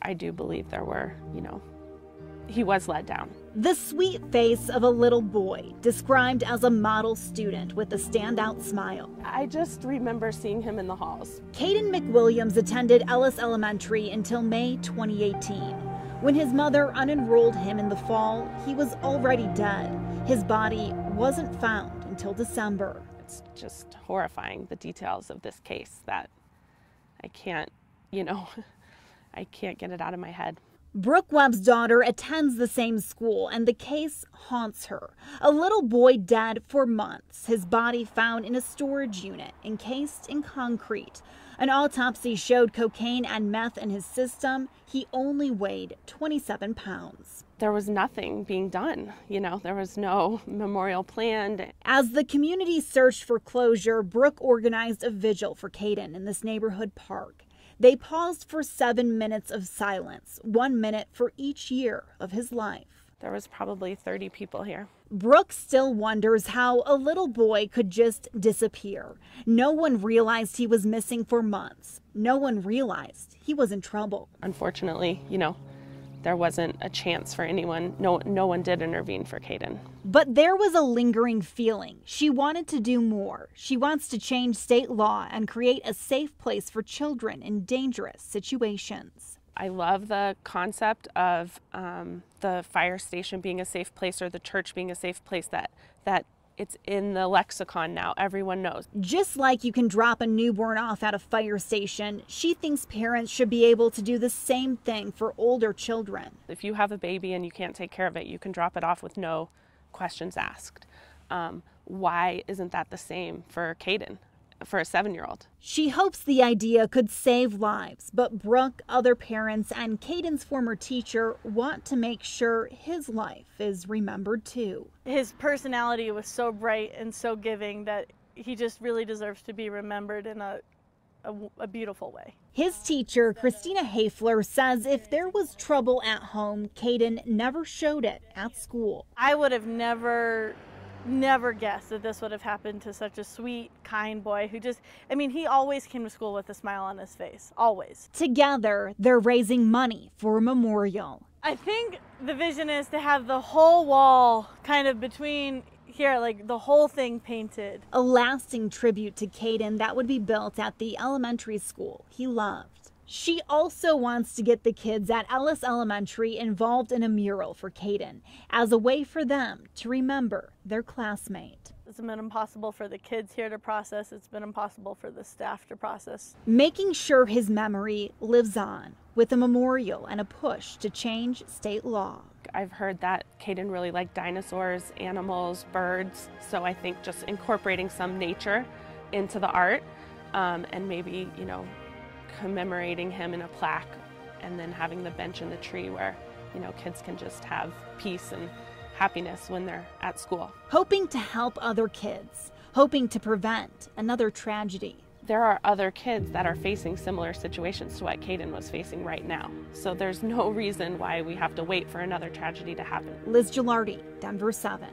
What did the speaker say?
I do believe there were, he was let down. The sweet face of a little boy, described as a model student with a standout smile. I just remember seeing him in the halls. Caden McWilliams attended Ellis Elementary until May 2018. When his mother unenrolled him in the fall, he was already dead. His body wasn't found until December. It's just horrifying, the details of this case, that I can't, I can't get it out of my head. Brooke Webb's daughter attends the same school, and the case haunts her. A little boy dead for months, his body found in a storage unit, encased in concrete. An autopsy showed cocaine and meth in his system. He only weighed 27 pounds. There was nothing being done, there was no memorial planned. As the community searched for closure, Brooke organized a vigil for Caden in this neighborhood park. They paused for 7 minutes of silence, 1 minute for each year of his life. There was probably 30 people here. Brooke still wonders how a little boy could just disappear. No one realized he was missing for months. No one realized he was in trouble. Unfortunately, there wasn't a chance for anyone. No one did intervene for Caden. But there was a lingering feeling. She wanted to do more. She wants to change state law and create a safe place for children in dangerous situations. I love the concept of the fire station being a safe place, or the church being a safe place, that it's in the lexicon now. Everyone knows. Just like you can drop a newborn off at a fire station, she thinks parents should be able to do the same thing for older children. If you have a baby and you can't take care of it, you can drop it off with no questions asked. Why isn't that the same for Caden, for a 7-year-old? She hopes the idea could save lives, but Brooke, other parents, and Caden's former teacher want to make sure his life is remembered too. His personality was so bright and so giving that he just really deserves to be remembered in a beautiful way. His teacher, Christina Hafler, says if there was trouble at home, Caden never showed it at school. I would have never guessed that this would have happened to such a sweet, kind boy who he always came to school with a smile on his face, always. Together, they're raising money for a memorial. I think the vision is to have the whole wall kind of between here, like the whole thing painted. A lasting tribute to Caden that would be built at the elementary school he loved. She also wants to get the kids at Ellis Elementary involved in a mural for Caden as a way for them to remember their classmate. It's been impossible for the kids here to process. It's been impossible for the staff to process. Making sure his memory lives on with a memorial and a push to change state law. I've heard that Caden really liked dinosaurs, animals, birds, so I think just incorporating some nature into the art and maybe, commemorating him in a plaque, and then having the bench and the tree where, kids can just have peace and happiness when they're at school. Hoping to help other kids, hoping to prevent another tragedy. There are other kids that are facing similar situations to what Caden was facing right now. So there's no reason why we have to wait for another tragedy to happen. Liz Gilardi, Denver 7.